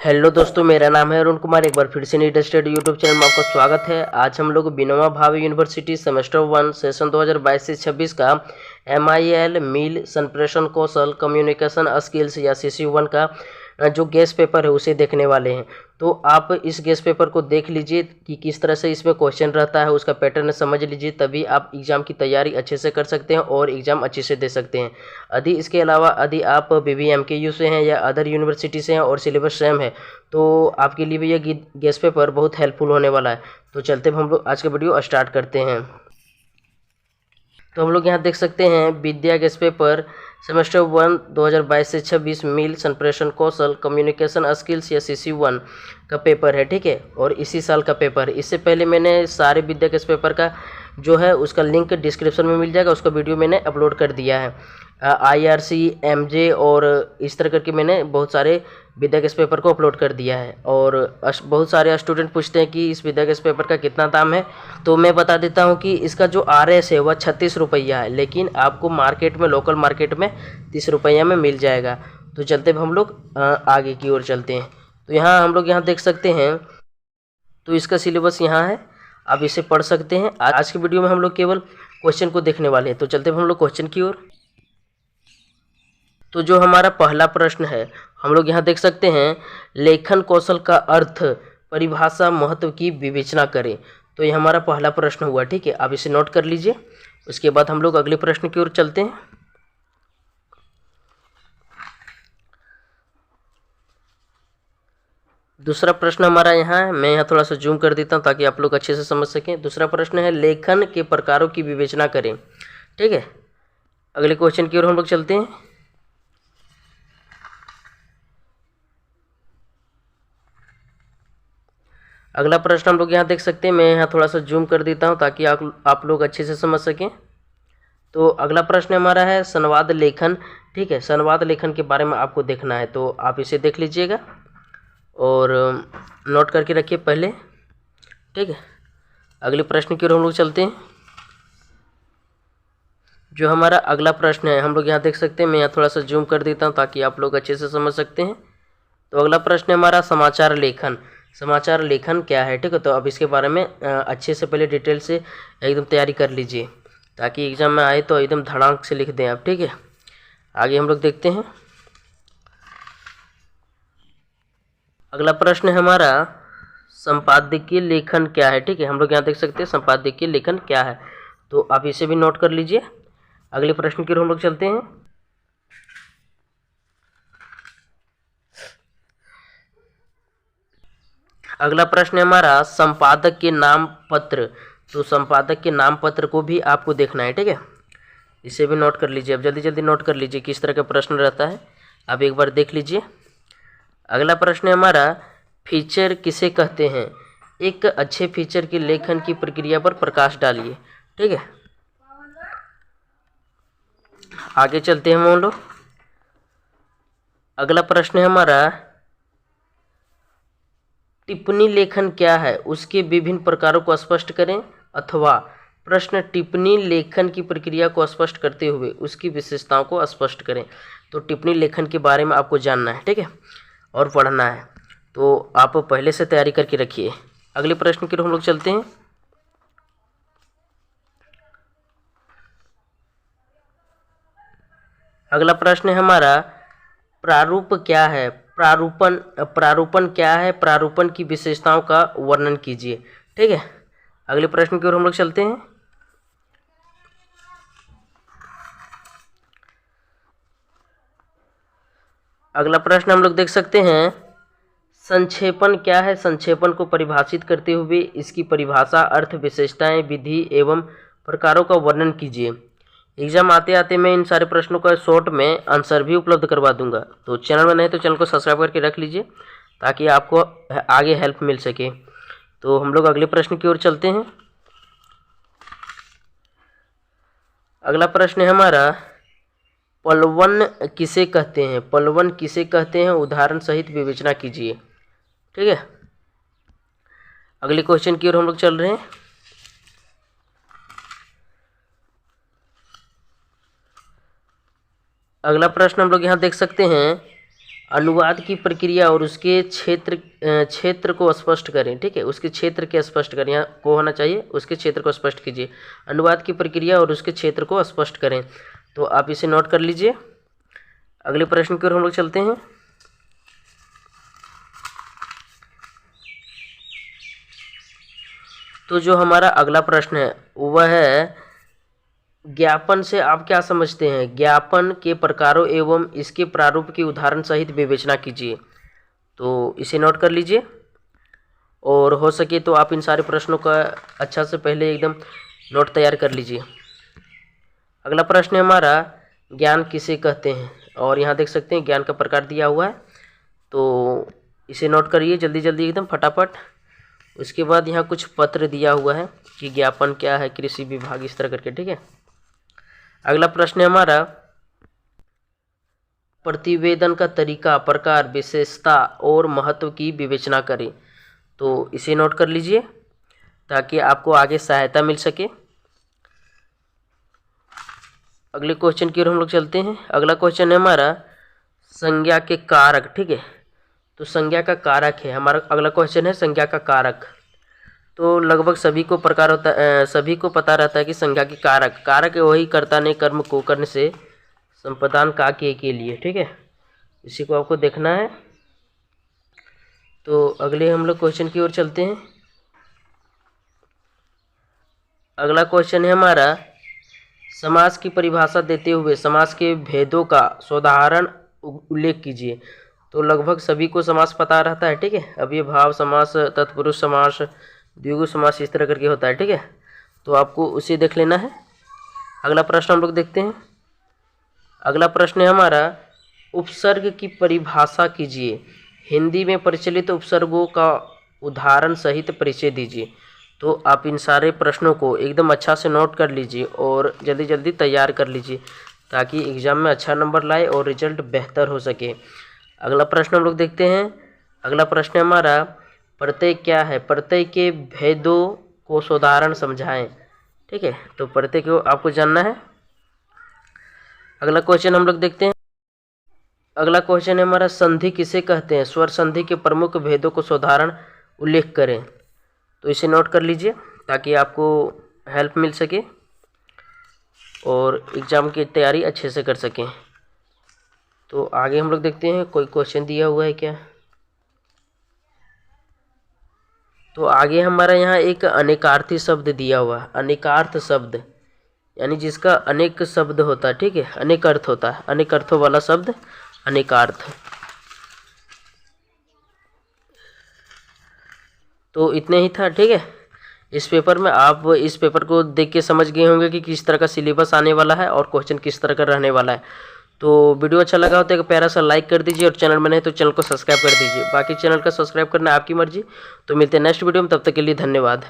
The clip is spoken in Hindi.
हेलो दोस्तों, मेरा नाम है अरुण कुमार। एक बार फिर से नीट स्टडी यूट्यूब चैनल में आपका स्वागत है। आज हम लोग Vinoba Bhave university semester 1 session 2022 से 26 का MIL मील संप्रेषण कौशल कम्युनिकेशन स्किल्स या CC1 का जो गेस्ट पेपर है उसे देखने वाले हैं। तो आप इस गेस्ट पेपर को देख लीजिए कि किस तरह से इसमें क्वेश्चन रहता है, उसका पैटर्न समझ लीजिए, तभी आप एग्ज़ाम की तैयारी अच्छे से कर सकते हैं और एग्ज़ाम अच्छे से दे सकते हैं। यदि इसके अलावा यदि आप BBMKU से हैं या अदर यूनिवर्सिटी से हैं और सिलेबस सेम है तो आपके लिए भी ये गेस्ट पेपर बहुत हेल्पफुल होने वाला है। तो चलते हम लोग आज का वीडियो स्टार्ट करते हैं। तो हम लोग यहाँ देख सकते हैं विद्या गेस्ट पेपर सेमेस्टर 1 2022 से 26 मील संप्रेषण कौशल कम्युनिकेशन स्किल्स या CC1 का पेपर है, ठीक है। और इसी साल का पेपर है। इससे पहले मैंने सारे विद्या गेस्ट पेपर का जो है उसका लिंक डिस्क्रिप्शन में मिल जाएगा, उसका वीडियो मैंने अपलोड कर दिया है। IRC MJ और इस तरह करके मैंने बहुत सारे विद्या गेस्ट पेपर को अपलोड कर दिया है। और बहुत सारे स्टूडेंट पूछते हैं कि इस विद्या गेस्ट पेपर का कितना दाम है, तो मैं बता देता हूं कि इसका जो RS है वह 36 रुपया है, लेकिन आपको मार्केट में लोकल मार्केट में 30 रुपया में मिल जाएगा। तो चलते हम लोग आगे की ओर चलते हैं। तो यहाँ हम लोग यहाँ देख सकते हैं, तो इसका सिलेबस यहाँ है, आप इसे पढ़ सकते हैं। आज के वीडियो में हम लोग केवल क्वेश्चन को देखने वाले हैं। तो चलते हम लोग क्वेश्चन की ओर। तो जो हमारा पहला प्रश्न है, हम लोग यहाँ देख सकते हैं लेखन कौशल का अर्थ परिभाषा महत्व की विवेचना करें। तो ये हमारा पहला प्रश्न हुआ, ठीक है। आप इसे नोट कर लीजिए। उसके बाद हम लोग अगले प्रश्न की ओर चलते हैं। दूसरा प्रश्न हमारा यहाँ है, मैं यहाँ थोड़ा सा जूम कर देता हूँ ताकि आप लोग अच्छे से समझ सकें। दूसरा प्रश्न है लेखन के प्रकारों की विवेचना करें, ठीक है। अगले क्वेश्चन की ओर हम लोग चलते हैं। अगला प्रश्न हम लोग यहाँ देख सकते हैं, मैं यहाँ थोड़ा सा जूम कर देता हूँ ताकि आप लोग अच्छे से समझ सकें। तो अगला प्रश्न हमारा है संवाद लेखन, ठीक है। संवाद लेखन के बारे में आपको देखना है, तो आप इसे देख लीजिएगा और नोट करके रखिए पहले, ठीक है। अगले प्रश्न की ओर हम लोग चलते हैं। जो हमारा अगला प्रश्न है, हम लोग यहाँ देख सकते हैं, मैं यहाँ थोड़ा सा जूम कर देता हूँ ताकि आप लोग अच्छे से समझ सकते हैं। तो अगला प्रश्न है हमारा समाचार लेखन। समाचार लेखन क्या है, ठीक है। तो अब इसके बारे में अच्छे से पहले डिटेल से एकदम तैयारी कर लीजिए ताकि एग्जाम में आए तो एकदम धड़ाक से लिख दें आप, ठीक है। आगे हम लोग देखते हैं। अगला प्रश्न है हमारा संपादकीय लेखन क्या है, ठीक है। हम लोग यहाँ देख सकते हैं संपादकीय लेखन क्या है, तो आप इसे भी नोट कर लीजिए। अगले प्रश्न की ओर हम लोग चलते हैं। अगला प्रश्न है हमारा संपादक के नाम पत्र। तो संपादक के नाम पत्र को भी आपको देखना है, ठीक है। इसे भी नोट कर लीजिए। अब जल्दी जल्दी नोट कर लीजिए किस तरह का प्रश्न रहता है, आप एक बार देख लीजिए। अगला प्रश्न है हमारा फीचर किसे कहते हैं। एक अच्छे फीचर के लेखन की प्रक्रिया पर प्रकाश डालिए, ठीक है। आगे चलते हैं हम लोग। अगला प्रश्न है हमारा टिप्पणी लेखन क्या है, उसके विभिन्न प्रकारों को स्पष्ट करें। अथवा प्रश्न टिप्पणी लेखन की प्रक्रिया को स्पष्ट करते हुए उसकी विशेषताओं को स्पष्ट करें। तो टिप्पणी लेखन के बारे में आपको जानना है, ठीक है, और पढ़ना है। तो आप पहले से तैयारी करके रखिए। अगले प्रश्न की ओर हम लोग चलते हैं। अगला प्रश्न है हमारा प्रारूप क्या है। प्रारूपण क्या है, प्रारूपण की विशेषताओं का वर्णन कीजिए, ठीक है। अगले प्रश्न की ओर हम लोग चलते हैं। अगला प्रश्न हम लोग देख सकते हैं संक्षेपण क्या है। संक्षेपण को परिभाषित करते हुए इसकी परिभाषा, अर्थ, विशेषताएं, विधि एवं प्रकारों का वर्णन कीजिए। एग्जाम आते आते मैं इन सारे प्रश्नों का शॉर्ट में आंसर भी उपलब्ध करवा दूंगा। तो चैनल में नहीं तो चैनल को सब्सक्राइब करके रख लीजिए ताकि आपको आगे हेल्प मिल सके। तो हम लोग अगले प्रश्न की ओर चलते हैं। अगला प्रश्न है हमारा पलवन किसे कहते हैं। पलवन किसे कहते हैं, उदाहरण सहित विवेचना कीजिए, ठीक है। अगले क्वेश्चन की ओर हम लोग चल रहे हैं। अगला प्रश्न हम लोग यहाँ देख सकते हैं अनुवाद की प्रक्रिया और उसके क्षेत्र को स्पष्ट करें। ठीक है, उसके क्षेत्र के स्पष्ट करें, यहाँ को होना चाहिए, उसके क्षेत्र को स्पष्ट कीजिए। अनुवाद की प्रक्रिया और उसके क्षेत्र को स्पष्ट करें, तो आप इसे नोट कर लीजिए। अगले प्रश्न की ओर हम लोग चलते हैं। तो जो हमारा अगला प्रश्न है वह है, ज्ञापन से आप क्या समझते हैं? ज्ञापन के प्रकारों एवं इसके प्रारूप की उदाहरण सहित विवेचना कीजिए। तो इसे नोट कर लीजिए, और हो सके तो आप इन सारे प्रश्नों का अच्छा से पहले एकदम नोट तैयार कर लीजिए। अगला प्रश्न है हमारा, ज्ञान किसे कहते हैं? और यहाँ देख सकते हैं ज्ञान का प्रकार दिया हुआ है, तो इसे नोट करिए जल्दी जल्दी एकदम फटाफट। उसके बाद यहाँ कुछ पत्र दिया हुआ है कि ज्ञापन क्या है, कृषि विभाग, इस तरह करके। ठीक है, अगला प्रश्न है हमारा, प्रतिवेदन का तरीका, प्रकार, विशेषता और महत्व की विवेचना करें। तो इसे नोट कर लीजिए ताकि आपको आगे सहायता मिल सके। अगले क्वेश्चन की ओर हम लोग चलते हैं। अगला क्वेश्चन है हमारा, संज्ञा के कारक। ठीक है, तो संज्ञा का कारक है हमारा अगला क्वेश्चन है, संज्ञा का कारक। तो लगभग सभी को सभी को पता रहता है कि संज्ञा के कारक वही कर्ता ने कर्म को करने से संपादन का के लिए। ठीक है, इसी को आपको देखना है। तो अगले हम लोग क्वेश्चन की ओर चलते हैं। अगला क्वेश्चन है हमारा, समास की परिभाषा देते हुए समास के भेदों का साधारण उल्लेख कीजिए। तो लगभग सभी को समास पता रहता है। ठीक है, अव्ययभाव समास, तत्पुरुष समास, द्विगु समास, इस तरह करके होता है। ठीक है, तो आपको उसे देख लेना है। अगला प्रश्न हम लोग देखते हैं। अगला प्रश्न है हमारा, उपसर्ग की परिभाषा कीजिए। हिंदी में प्रचलित उपसर्गों का उदाहरण सहित परिचय दीजिए। तो आप इन सारे प्रश्नों को एकदम अच्छा से नोट कर लीजिए और जल्दी जल्दी तैयार कर लीजिए ताकि एग्जाम में अच्छा नंबर लाए और रिजल्ट बेहतर हो सके। अगला प्रश्न हम लोग देखते हैं। अगला प्रश्न है हमारा, प्रत्यय क्या है? प्रत्यय के भेदों को साधारण समझाएं। ठीक है, तो प्रत्यय को आपको जानना है। अगला क्वेश्चन हम लोग देखते हैं। अगला क्वेश्चन है हमारा, संधि किसे कहते हैं? स्वर संधि के प्रमुख भेदों को साधारण उल्लेख करें। तो इसे नोट कर लीजिए ताकि आपको हेल्प मिल सके और एग्ज़ाम की तैयारी अच्छे से कर सकें। तो आगे हम लोग देखते हैं कोई क्वेश्चन दिया हुआ है क्या। तो आगे हमारा यहाँ एक अनेकार्थी शब्द दिया हुआ है। अनेकार्थ शब्द यानी जिसका अनेक शब्द होता है। ठीक है, अनेक अर्थ होता है, अनेक अर्थों वाला शब्द अनेकार्थ। तो इतने ही था। ठीक है, इस पेपर में आप इस पेपर को देख के समझ गए होंगे कि किस तरह का सिलेबस आने वाला है और क्वेश्चन किस तरह का रहने वाला है। तो वीडियो अच्छा लगा हो तो एक प्यारा सा लाइक कर दीजिए और चैनल में नहीं तो चैनल को सब्सक्राइब कर दीजिए। बाकी चैनल का सब्सक्राइब करना आपकी मर्जी। तो मिलते हैं नेक्स्ट वीडियो में, तब तक के लिए धन्यवाद।